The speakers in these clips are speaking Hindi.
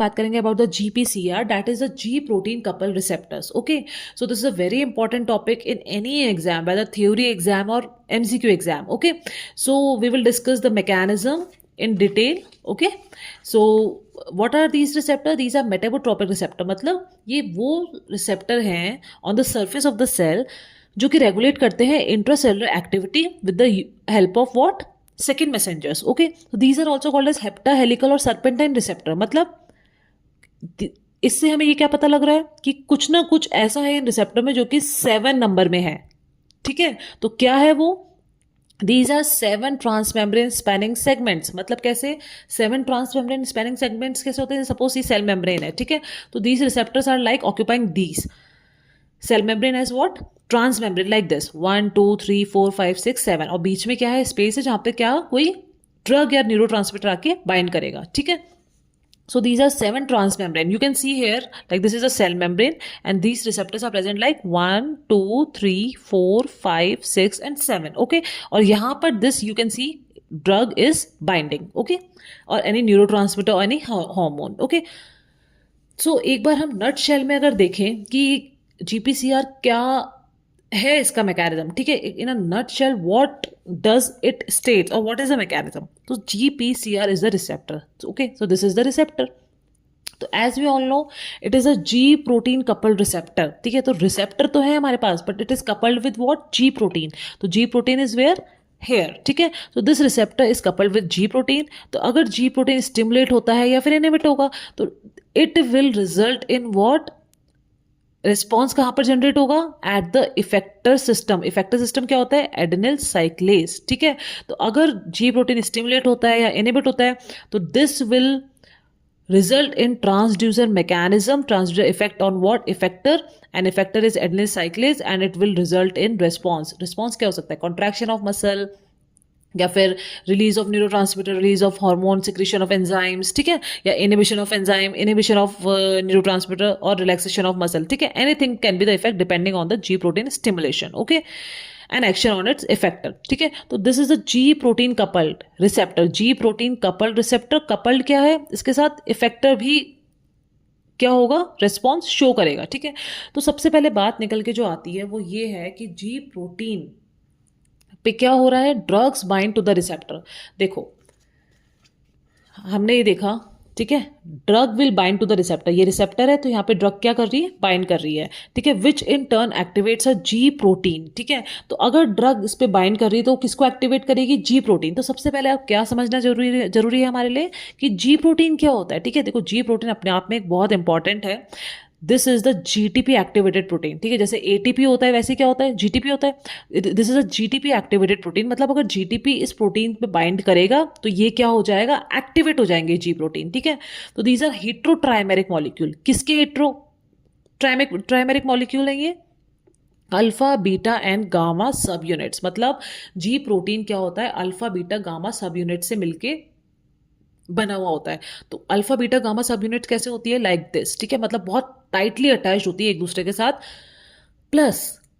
बात करेंगे about the GPCR, that is the ji protein couple receptors. Okay, so this is a very important topic in any exam, whether theory exam or MCQ exam. Okay, so we will discuss the mechanism in detail. Okay, so what are these receptor? These are metabotropic receptor. मतलब ये वो receptor हैं on the surface of the cell जो कि रेगुलेट करते हैं intracellular activity with the help of what, second messengers. Okay, these are also called as hepta, helical और सर्पेंटाइन रिसेप्टर. मतलब इससे हमें ये क्या पता लग रहा है कि कुछ ना कुछ ऐसा है इन रिसेप्टर में जो कि 7 नंबर में है. ठीक है, तो क्या है वो? These are 7 transmembrane spanning segments. मतलब कैसे 7 transmembrane spanning segments कैसे होते हैं? सपोज ये सेल मेम्ब्रेन है, ठीक है, तो these receptors are like occupying these cell membrane as what? Transmembrane, like this 1 2 3 4 5 6 7, और बीच में क्या है? स्पेस है जहां पे क्या कोई ड्रग या न्यूरोट्रांसमीटर आके बाइंड करेगा. ठीक है, so these are 7 transmembrane. You can see here like this is a cell membrane and these receptors are present like 1 2 3 4 5 6 and 7. Okay, और यहाँ पर this you can see drug is binding. Okay, or any neurotransmitter or any hormone. Okay, so एक बार हम नट शेल में अगर देखें कि GPCR क्या है इसका मैकेनिज्म. ठीक है, in a nutshell what does it state और व्हाट इज द मैकेनिज्म. तो GPCR is the receptor. Okay, so this is the receptor. तो as we all know it is a G protein coupled receptor. ठीक है, तो रिसेप्टर तो है हमारे पास but it is coupled with what? G protein. तो G protein is where? Here. ठीक है, तो this receptor is coupled with ji protein. तो अगर जी प्रोटीन स्टिमुलेट होता है या फिर इनहिबिट होगा तो it will result in what? Response कहां पर जनरेट होगा? At the effector system. Effector system क्या होता है? एडेनिल साइक्लेज. ठीक है, तो अगर जी प्रोटीन स्टिमुलेट होता है या इनहिबिट होता है तो this will result in transducer mechanism. Transducer effect on what? Effector, and effector is adenyl cyclase and it will result in response. Response क्या हो सकता है? Contraction of muscle या फिर release of neurotransmitter, release of hormone, secretion of enzymes. ठीक है, या inhibition of enzyme, inhibition of neurotransmitter और रिलैक्सेशन ऑफ मसल. ठीक है, anything can be the effect depending on the ji protein stimulation. Okay, and action on it's effector. ठीक है, तो this is the ji protein coupled receptor. G protein coupled receptor. Coupled क्या है? इसके साथ इफेक्टर भी क्या होगा? रिस्पॉन्स शो करेगा. ठीक है, तो सबसे पहले बात निकल के जो आती है वो ये है कि जी प्रोटीन पे क्या हो रहा है? Drugs bind to the receptor. देखो हमने ये देखा, ठीक है, drug will bind to the receptor. ये रिसेप्टर है तो यहाँ पे ड्रग क्या कर रही है? बाइंड कर रही है. ठीक है, which in turn activates a G protein. ठीक है, तो अगर ड्रग इस पे बाइंड कर रही है तो किसको एक्टिवेट करेगी? जी प्रोटीन. तो सबसे पहले आप क्या समझना जरूरी है हमारे लिए कि जी प्रोटीन क्या होता है. ठीक है, देखो जी प्रोटीन अपने आप में एक बहुत इंपॉर्टेंट है. This is the GTP activated protein. ठीक है, जैसे ATP होता है वैसे क्या होता है? GTP होता है. This is a GTP activated protein. मतलब अगर GTP इस प्रोटीन पे बाइंड करेगा तो ये क्या हो जाएगा? एक्टिवेट हो जाएंगे जी प्रोटीन. ठीक है, तो दीज आर हेट्रोट्राइमेरिक मॉलिक्यूल. किसके ट्राइमेरिक मॉलिक्यूल है ये? अल्फा बीटा एंड गामा सब यूनिट्स. मतलब जी प्रोटीन क्या होता है? अल्फा बीटा गामा सब यूनिट से मिलके बना हुआ होता है. तो अल्फा बीटा गामा सब यूनिट कैसे होती है? Like this. ठीक है, मतलब बहुत टाइटली अटैच होती है एक दूसरे के साथ. प्लस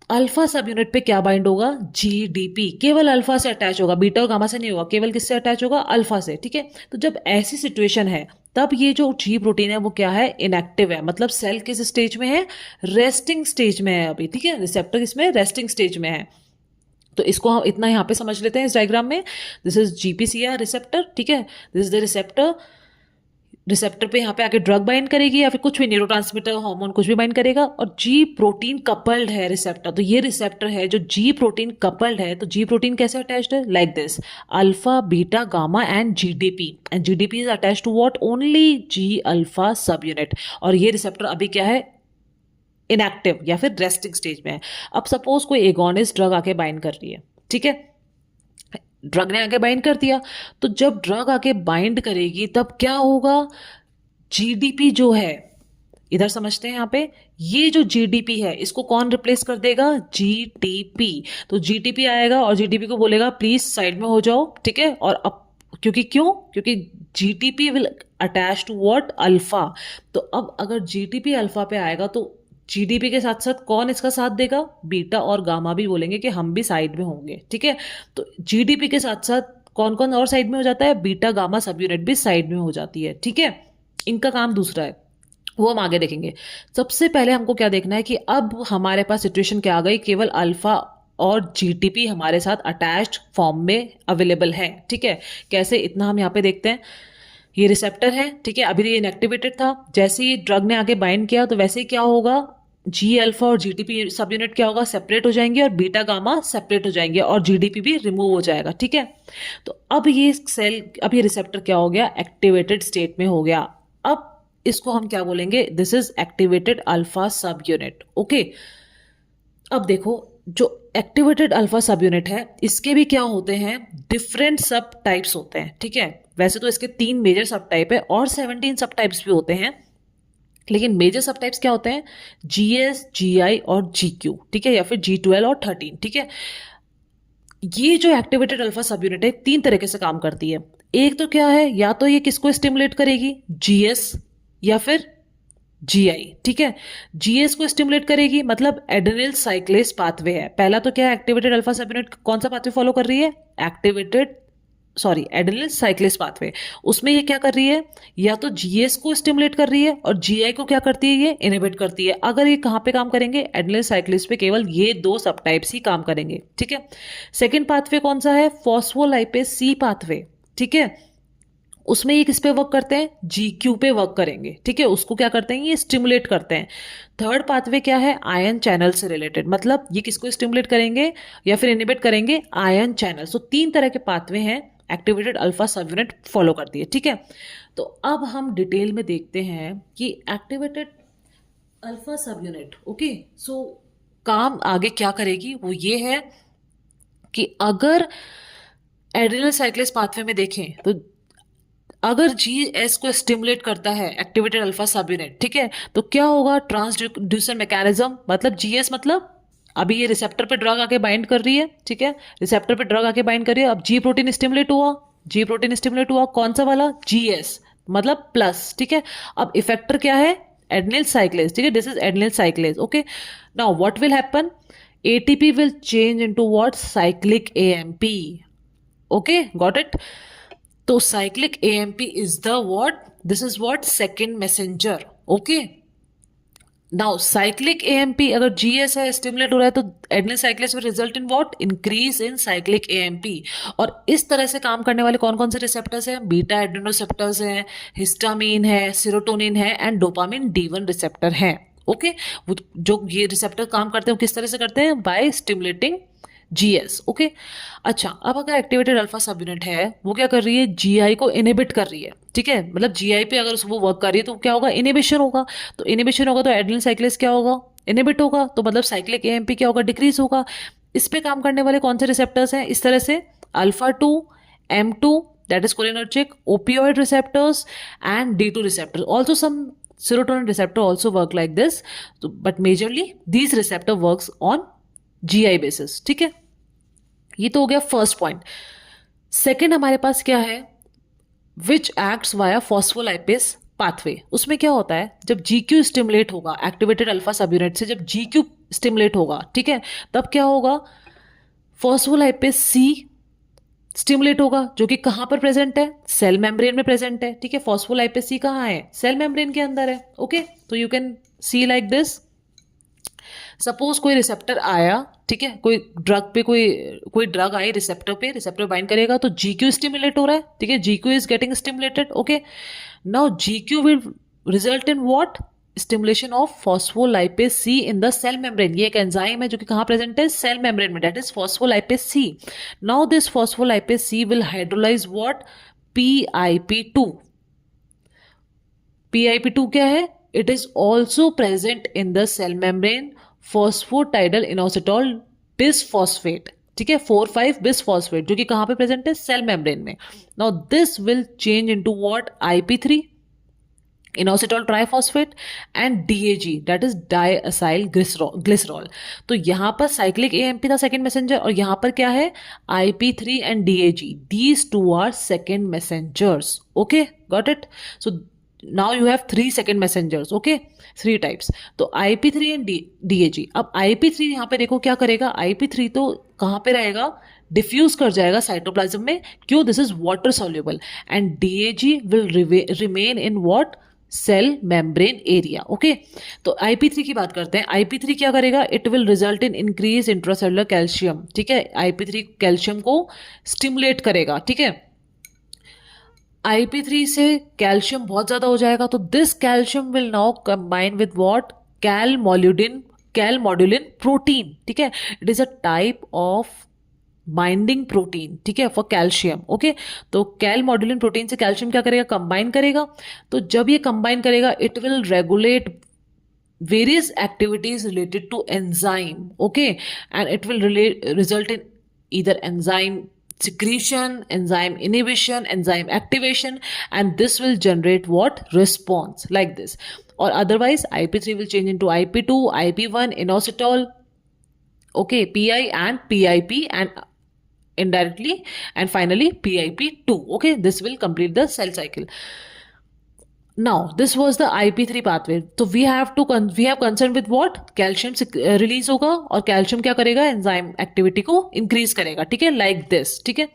अल्फा सब यूनिट पे क्या बाइंड होगा? GDP. केवल अल्फा से अटैच होगा, बीटा और गामा से नहीं होगा. केवल किससे अटैच होगा? अल्फा से. ठीक है, तो जब ऐसी सिचुएशन है तब ये जो जी प्रोटीन है वो क्या है? इनएक्टिव है. मतलब सेल किस स्टेज में है? रेस्टिंग स्टेज में है अभी. ठीक है, रिसेप्टर इसमें रेस्टिंग स्टेज में है. तो इसको हम इतना यहाँ पे समझ लेते हैं इस डायग्राम में. This is GPCR receptor. ठीक है, this is the receptor. Receptor पे यहाँ पे आके ड्रग बाइंड करेगी या फिर कुछ भी न्यूरोट्रांसमीटर, हार्मोन कुछ भी बाइंड करेगा. और जी प्रोटीन कपल्ड है रिसेप्टर. तो ये रिसेप्टर है जो जी प्रोटीन कपल्ड है. तो जी प्रोटीन कैसे अटैच्ड है? Like this, alpha beta gamma and GDP. And GDP is attach to what? Only G alpha subunit. और ये रिसेप्टर अभी क्या है? इनएक्टिव या फिर रेस्टिंग स्टेज में है. अब सपोज कोई एगोनिस्ट ड्रग आके बाइंड कर रही है. ठीक है, ड्रग ने आके बाइंड कर दिया. तो जब ड्रग आके बाइंड करेगी तब क्या होगा? GDP जो है, इधर समझते हैं यहाँ पे, ये जो GDP है इसको कौन रिप्लेस कर देगा? GTP. तो GTP आएगा और GTP को बोलेगा प्लीज साइड में हो जाओ. ठीक है, और अब क्योंकि GTP will attach to what? Alpha. तो अब अगर GTP अल्फा पे आएगा तो GDP के साथ साथ कौन इसका साथ देगा? बीटा और गामा भी बोलेंगे कि हम भी साइड में होंगे. ठीक है, तो GDP के साथ साथ कौन कौन और साइड में हो जाता है? बीटा गामा सब यूनिट भी साइड में हो जाती है. ठीक है, इनका काम दूसरा है, वो हम आगे देखेंगे। सबसे पहले हमको क्या देखना है कि अब हमारे पास सिचुएशन क्या आ गई, केवल अल्फा और जीटीपी हमारे साथ अटैच्ड फॉर्म में अवेलेबल है। ठीक है, कैसे, इतना हम यहाँ पे देखते हैं। ये रिसेप्टर है, ठीक है, अभी ये इनएक्टिवेटेड था, जैसे ही ड्रग ने आगे बाइंड किया तो वैसे ही क्या होगा, जी अल्फा और जीटीपी सब यूनिट क्या होगा, सेपरेट हो जाएंगे, और बीटा गामा सेपरेट हो जाएंगे, और जीडीपी भी रिमूव हो जाएगा। ठीक है, तो अब ये सेल, अब ये रिसेप्टर क्या हो गया, एक्टिवेटेड स्टेट में हो गया। अब इसको हम क्या बोलेंगे, this is activated alpha subunit. Okay, अब देखो, जो एक्टिवेटेड अल्फा सब यूनिट है, इसके भी क्या होते हैं, डिफरेंट सब टाइप्स होते हैं। ठीक है, वैसे तो इसके 3 मेजर सब टाइप है और 17 सब टाइप्स भी होते हैं, लेकिन मेजर सब टाइप्स क्या होते हैं, जीएस, जीआई और जीक्यू। ठीक है, या फिर जी12 और 13। ठीक है, ये जो एक्टिवेटेड अल्फा सब यूनिट है 3 तरीके से काम करती है। एक तो क्या है, या तो ये किसको स्टिमुलेट करेगी, जीएस या फिर जीआई। ठीक है, जीएस को स्टिमुलेट करेगी, मतलब एड्रेनल साइक्लेस पाथवे है। पहला तो क्या है, एक्टिवेटेड अल्फा सब यूनिट कौन सा पाथवे फॉलो कर रही है, एड्रेनल साइक्लेस पाथवे। उसमें ये क्या कर रही है, या तो जीएस को स्टिमुलेट कर रही है, और जीआई को क्या करती है, ये इनहिबिट करती है। अगर ये कहाँ पे काम करेंगे, एड्रेनल साइक्लेस पे केवल ये 2 सब टाइप्स ही काम करेंगे। ठीक है, सेकेंड पाथवे कौन सा है, फॉस्फोलाइपेज सी पाथवे। ठीक है, उसमें ये किस पे वर्क करते हैं, जीक्यू पे वर्क करेंगे। ठीक है, उसको क्या करते हैं, ये स्टिमुलेट करते हैं। थर्ड पाथवे क्या है, आयन चैनल से रिलेटेड, मतलब ये किसको स्टिमुलेट करेंगे या फिर इनहिबिट करेंगे, आयन चैनल। सो 3 तरह के पाथवे हैं एक्टिवेटेड अल्फा सब यूनिट फॉलो करती है। ठीक है, तो अब हम डिटेल में देखते हैं कि activated alpha subunit, okay, so काम आगे क्या करेगी, वो ये है कि अगर एड्रेनल साइक्लेस पाथवे में देखें तो अगर जीएस को स्टिमुलेट करता है एक्टिवेटेड अल्फा सब यूनिट, ठीक है, तो क्या होगा, ट्रांसड्यूसर मैकेनिज्म, मतलब जीएस, मतलब अभी ये रिसेप्टर पे ड्रग आके बाइंड कर रही है। ठीक है, रिसेप्टर पे ड्रग आके बाइंड कर रही है, अब जी प्रोटीन स्टिमुलेट हुआ, जी प्रोटीन स्टिमुलेट हुआ, कौन सा वाला, जीएस, मतलब प्लस। ठीक है, अब इफेक्टर क्या है, एड्रेनल साइक्लेज। ठीक है, this is adrenal cyclase. Okay, now what will happen, ATP will change into what, cyclic AMP. Okay, got it. तो cyclic AMP is the what, this is what, second messenger. Okay, now cyclic AMP अगर जीएस है, स्टिमुलेट हो रहा है, तो adrenal cyclase will result in what, increase in cyclic AMP. और इस तरह से काम करने वाले कौन कौन से रिसेप्टर्स हैं, बीटा एड्रेनोसेप्टर्स हैं, हिस्टामीन है, सेरोटोनिन है, एंड डोपामिन D1 रिसेप्टर है। ओके, जो ये रिसेप्टर काम करते हैं वो किस तरह से करते हैं, बाय स्टिमुलेटिंग जीएस। ओके, अच्छा, अब अगर एक्टिवेटेड अल्फा सब यूनिट है, वो क्या कर रही है, जीआई को इनहिबिट कर रही है। ठीक है, मतलब जीआई पे अगर वो वर्क कर रही है तो क्या होगा, इनहिबिशन होगा। तो इनहिबिशन होगा तो एड्रेनल साइक्लेस क्या होगा, इनहिबिट होगा, तो मतलब साइक्लिक एएमपी क्या होगा, डिक्रीज होगा। इस पे काम करने वाले कौन से रिसेप्टर्स हैं, इस तरह से alpha 2, M2, that is cholinergic, opioid receptors, and D2 receptors, also some serotonin receptor also work like this, but majorly these receptor works on GI basis. ठीक है, ये तो हो गया फर्स्ट पॉइंट। सेकेंड हमारे पास क्या है, which acts via phospholipase pathway. उसमें क्या होता है, जब जीक्यू स्टिमुलेट होगा एक्टिवेटेड अल्फा सब यूनिट से, जब जीक्यू स्टिमुलेट होगा, ठीक है, तब क्या होगा, फॉस्फोलाइपेज सी स्टिमुलेट होगा, जो कि कहां पर प्रेजेंट है, सेल मेम्ब्रेन में प्रेजेंट है। ठीक है, फॉस्फोलाइपेज सी कहां है, सेल मेम्ब्रेन के अंदर है। ओके, तो you can see like this, suppose कोई रिसेप्टर आया, ठीक है, कोई ड्रग पे कोई ड्रग आई रिसेप्टर पे, रिसेप्टर बाइंड करेगा तो जीक्यू स्टिमुलेट हो रहा है। ठीक है, Gq is getting stimulated. Okay, now Gq will result in what, stimulation of phospholipase C in the cell membrane. ये एक एंजाइम है जो कि कहां प्रेजेंट है, सेल मेम्ब्रेन में, that is phospholipase C. Now this phospholipase C will hydrolyse what, PIP2। PIP2 क्या है, it is also present in the cell membrane, phosphatidyl inositol bisphosphate. ठीक है, 4,5 बिसफॉस्फेट, जो कि कहां पे प्रेजेंट है, सेल मेम्ब्रेन में। Now this will change into what, IP3, inositol triphosphate, and DAG, that is diacyl glycerol. तो यहां पर साइक्लिक एएमपी था सेकेंड मैसेंजर, और यहां पर क्या है, IP3 and DAG, these two are second messengers. Okay, got it. So now you have 3 second messengers. okay, 3 types. तो IP3 एंड DAG। अब IP3 यहाँ पे देखो क्या करेगा, IP3 तो कहाँ पे रहेगा, डिफ्यूज कर जाएगा साइटोप्लाज्म में। क्यों, this is water soluble, and DAG will remain in what, cell membrane area. Okay, तो IP3 की बात करते हैं। IP3 क्या करेगा? It will result in increase intracellular calcium. ठीक है, IP3 कैल्शियम को स्टिमुलेट करेगा। ठीक है, IP3 से कैल्शियम बहुत ज्यादा हो जाएगा, तो this calcium will now combine with what? Calmodulin protein. ठीक है, it is a type of binding protein. ठीक है, फॉर कैल्शियम। ओके, तो कैलमोड्यूलिन प्रोटीन से कैल्शियम क्या करेगा? कंबाइन करेगा। तो जब ये कंबाइन करेगा, it will regulate various activities related to enzyme. Okay, and it will result in either enzyme secretion, enzyme inhibition, enzyme activation, and this will generate what? Response like this. Or otherwise IP3 will change into IP2, IP1, inositol, okay, PI and PIP, and indirectly and finally PIP2. Okay, this will complete the cell cycle. Now, this was the IP3 pathway. So we have concern with what? Calcium release होगा और कैल्शियम क्या करेगा? एंजाइम एक्टिविटी को इंक्रीज करेगा। ठीक है, लाइक दिस। ठीक है,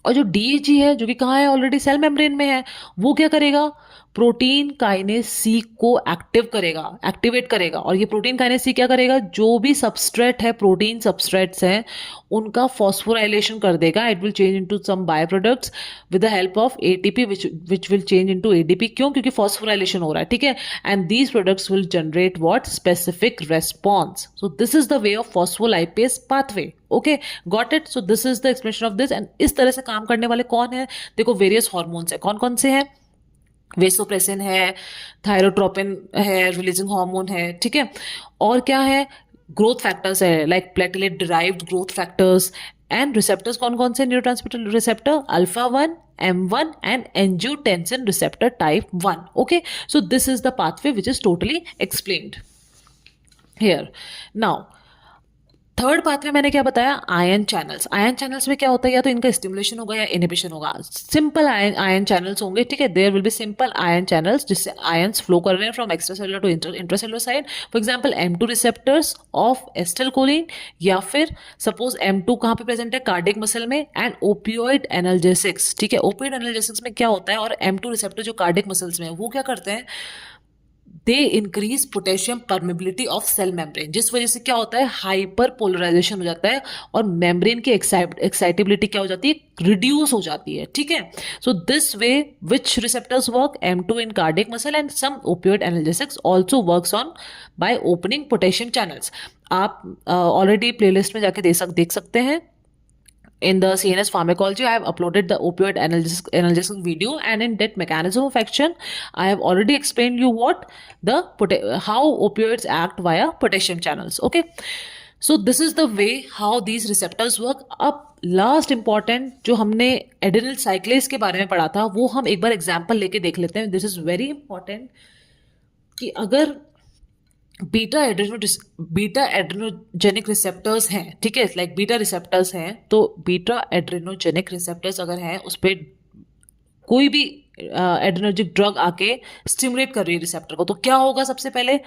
और जो DHG है, जो कि कहाँ है? ऑलरेडी सेल मेम्ब्रेन में है, वो क्या करेगा? प्रोटीन काइनेज सी को एक्टिवेट करेगा। और ये प्रोटीन काइनेज सी क्या करेगा? जो भी सबस्ट्रेट है, प्रोटीन सबस्ट्रेट्स हैं, उनका फॉस्फोराइलेशन कर देगा। It will change into some byproducts with the help of ATP which will change into ADP। क्यों? क्योंकि फॉस्फोराइलेशन हो रहा है। ठीक है, and these products will generate what? Specific response. So this is the way of phospholipase pathway. Okay, got it? So this is the explanation of this. And इस तरह से काम करने वाले कौन है? देखो, वेरियस हॉर्मोन्स है। कौन कौन से हैं? वेसोप्रेसिन है, थायरोट्रोपिन है, रिलीजिंग हार्मोन है। ठीक है, और क्या है? ग्रोथ फैक्टर्स है, like platelet derived growth factors. And receptors कौन कौन से? Neurotransmitter receptor alpha 1, M1 and angiotensin receptor type 1। Okay, so this is the pathway which is totally explained here. Now third path में मैंने क्या बताया? Ion channels. आयन चैनल्स में क्या होता है? या तो इनका स्टिमुलेशन होगा या इनहिबिशन होगा। सिंपल आयन चैनल्स होंगे। ठीक है, there will be simple ion channels जिससे आयंस फ्लो कर रहे हैं from extracellular to intracellular side. For example M2 receptors of acetylcholine, या फिर सपोज M2 कहाँ पे प्रेजेंट है? कार्डियक मसल में। And opioid analgesics. ठीक है, ओपियोइड एनाल्जेसिक्स में क्या होता है? और M2 रिसेप्टर जो कार्डियक मसल्स में है, वो क्या करते हैं? They increase potassium permeability of cell membrane, जिस वजह से क्या होता है? हाइपर पोलराइजेशन हो जाता है और मेम्ब्रेन की एक्साइटेबिलिटी क्या हो जाती है? रिड्यूस हो जाती है। ठीक है, so this way which receptors work? M2 in cardiac muscle and some opioid analgesics also works on by opening potassium channels. आप ऑलरेडी प्लेलिस्ट में जाके देख सकते हैं। In the CNS pharmacology, I have uploaded the opioid analgesic video, and in that mechanism of action, I have already explained you how opioids act via potassium channels. Okay, so this is the way how these receptors work. अब लास्ट इंपॉर्टेंट जो हमने एड्रेनल साइक्लेज के बारे में पढ़ा था, वो हम एक बार एग्जाम्पल लेके देख लेते हैं। दिस इज वेरी इंपॉर्टेंट कि अगर बीटा एड्रेनोजेनिक रिसेप्टर्स हैं, ठीक है, लाइक बीटा रिसेप्टर्स हैं, तो बीटा एड्रेनोजेनिक रिसेप्टर्स अगर हैं, उस पर कोई भी एड्रेनर्जिक ड्रग आके स्टिमुलेट कर रही है रिसेप्टर को, तो क्या होगा? सबसे पहले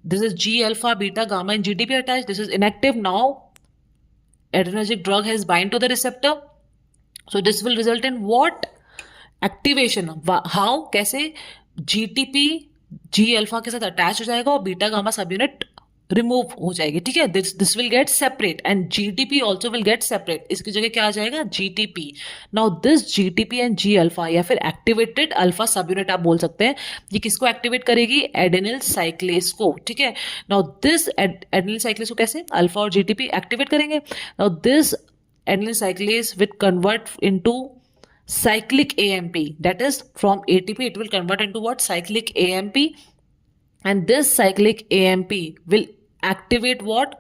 this is G alpha beta gamma and GDP attach, this is inactive. Now adrenergic drug has bind to the receptor, so this will result in what? Activation. How? कैसे? GTP G अल्फा के साथ अटैच हो जाएगा और beta gamma subunit remove हो जाएगी। ठीक है, this will get separate and GTP also will get separate. इसकी जगह क्या आ जाएगा? GTP। Now this GTP and G alpha या फिर एक्टिवेटेड अल्फा सब यूनिट आप बोल सकते हैं, ये किसको एक्टिवेट करेगी? एडेनिल साइक्लेस को। ठीक है, नाउ दिस एडेनिल साइक्लेस को कैसे अल्फा और GTP एक्टिवेट करेंगे? Now this adenyl cyclase will convert into cyclic AMP, that is from ATP it will convert into what? Cyclic AMP, and this cyclic AMP will activate what?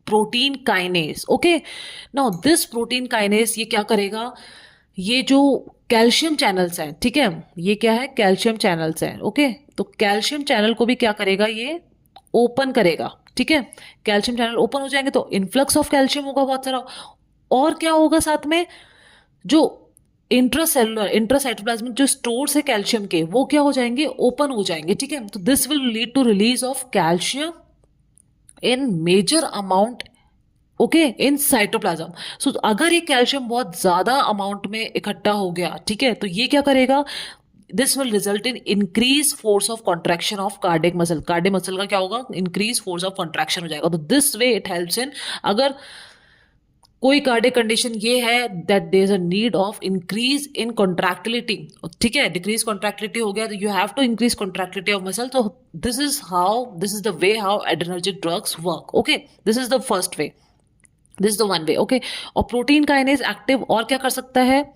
Protein kinase. Okay, now this protein kinase ये क्या करेगा? ये जो कैल्शियम चैनल्स हैं, ठीक है, ये क्या है? कैल्शियम चैनल्स हैं। ओके, तो कैल्शियम चैनल को भी क्या करेगा? ये ओपन करेगा। ठीक है, कैल्शियम चैनल ओपन हो जाएंगे तो इन्फ्लक्स ऑफ कैल्शियम होगा बहुत सारा। और क्या होगा साथ में? जो इंट्रासाइटोप्लाज्मिक जो स्टोर्स है कैल्शियम के, वो क्या हो जाएंगे? ओपन हो जाएंगे। ठीक है, तो this will lead to release of calcium in major amount, okay, in cytoplasm. So अगर ये कैल्शियम बहुत ज्यादा अमाउंट में इकट्ठा हो गया, ठीक है, तो ये क्या करेगा? This will result in increase force of contraction of cardiac muscle. Cardiac muscle का क्या होगा, इंक्रीज फोर्स ऑफ कॉन्ट्रैक्शन हो जाएगा. तो this way it helps in, अगर कोई कार्डियक कंडीशन ये है that there is a need of increase in contractility, ठीक है, डिक्रीज कॉन्ट्रैक्टिलिटी हो गया तो you have to increase contractility of muscle. तो this is the way how adrenergic drugs work. Okay, this is the first way, this is the one way. Okay, और प्रोटीन काइनेज एक्टिव और क्या कर सकता है,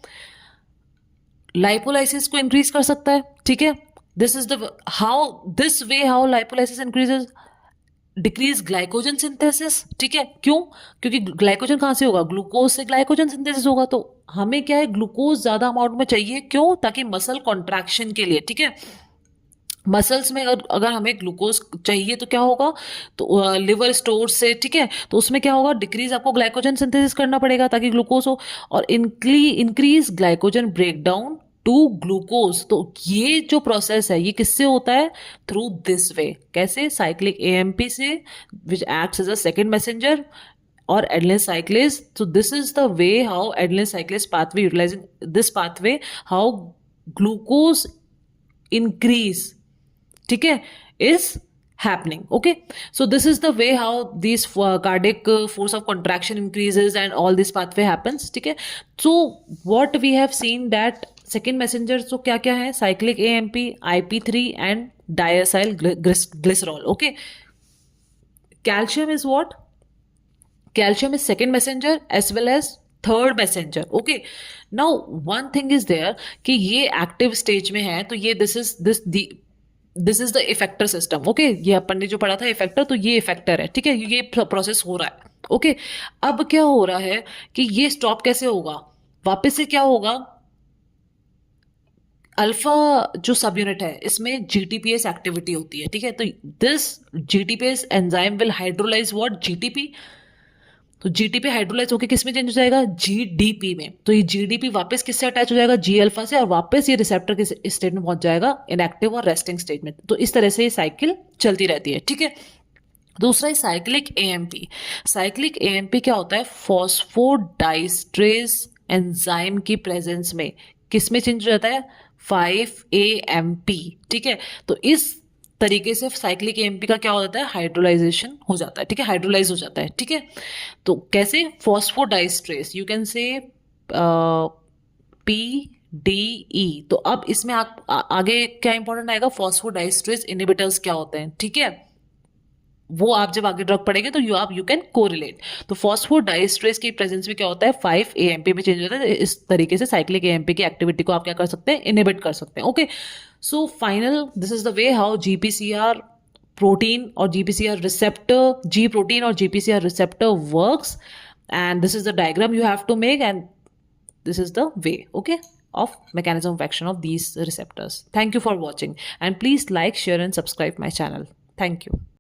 लाइपोलाइसिस को इंक्रीज कर सकता है. ठीक है, this is the how, this way how lipolysis increases, decrease glycogen synthesis. ठीक है, क्यों, क्योंकि ग्लाइकोजन कहां से होगा, ग्लूकोज से ग्लाइकोजन सिंथेसिस होगा. तो हमें क्या है, ग्लूकोज ज्यादा अमाउंट में चाहिए, क्यों, ताकि मसल कॉन्ट्रैक्शन के लिए. ठीक है, मसल्स में अगर हमें ग्लूकोज चाहिए तो क्या होगा, तो लिवर स्टोर से, ठीक है, तो उसमें क्या होगा, डिक्रीज आपको ग्लाइकोजन सिंथेसिस करना पड़ेगा ताकि ग्लूकोज हो, और increase glycogen breakdown to glucose. तो ये जो प्रोसेस है ये किससे होता है, थ्रू दिस वे. कैसे, साइक्लिक एएमपी से, which acts as a second messenger, और adenine cyclase. So this is the way how adenylyl cyclase pathway, utilizing this pathway, how glucose increase, ठीक है, is happening. Okay, so this is the way how these cardiac force of contraction increases and all this pathway happens. ठीक है, so what we have seen that second messenger तो क्या क्या है, cyclic AMP, IP3 and diacyl glycerol. Okay, calcium is what, calcium is second messenger as well as third messenger. Okay, now one thing is there कि ये active stage में है, तो ये this is the effector system. Okay, ये अपन ने जो पढ़ा था effector, तो ये effector है. ठीक है, ये प्रोसेस हो रहा है. Okay, अब क्या हो रहा है कि ये स्टॉप कैसे होगा, वापस से क्या होगा, अल्फा जो सब यूनिट है इसमें जीटीपीएस एक्टिविटी होती है. ठीक है, तो this GTPase enzyme will hydrolyse what, GTP. तो जीटीपी हाइड्रोलाइज होकर किस में चेंज हो जाएगा, जीडीपी में. तो ये जीडीपी वापस किससे अटैच हो जाएगा, जी अल्फा से, और वापस ये रिसेप्टर के स्टेट में पहुंच जाएगा, इनएक्टिव और रेस्टिंग स्टेट में. तो इस तरह से ये साइकिल चलती रहती है. ठीक है, दूसरा है साइक्लिक एएमपी. साइक्लिक एएमपी क्या होता है, फॉस्फोडाइस्ट्रेज एंजाइम की प्रेजेंस में किस में चेंज हो जाता है, 5-AMP. ठीक है, तो इस तरीके से साइक्लिक एएमपी का क्या हो जाता है, हाइड्रोलाइजेशन हो जाता है. ठीक है, हाइड्रोलाइज हो जाता है. ठीक है, तो कैसे, फॉस्फोडाइस्ट्रेस, यू कैन से PDE. तो अब इसमें आगे क्या इंपॉर्टेंट आएगा, फॉस्फोडाइस्ट्रेस इनहिबिटर्स क्या होते हैं. ठीक है, वो आप जब आगे ड्रग पढ़ेंगे तो यू कैन कोरिलेट. तो फॉस्फोडाइस्ट्रेस की प्रेजेंस में क्या होता है, 5-AMP में चेंज होता है. इस तरीके से साइक्लिक एएमपी की एक्टिविटी को आप क्या कर सकते हैं, इनहिबिट कर सकते हैं. Okay, so final, this is the way how GPCR protein और जीपीसीआर रिसेप्टर, जी प्रोटीन और GPCR receptor works, and this is the diagram you have to make, and this is the way, okay, of mechanism of action of these receptors. Thank you for watching, and please like, share and subscribe my channel. Thank you.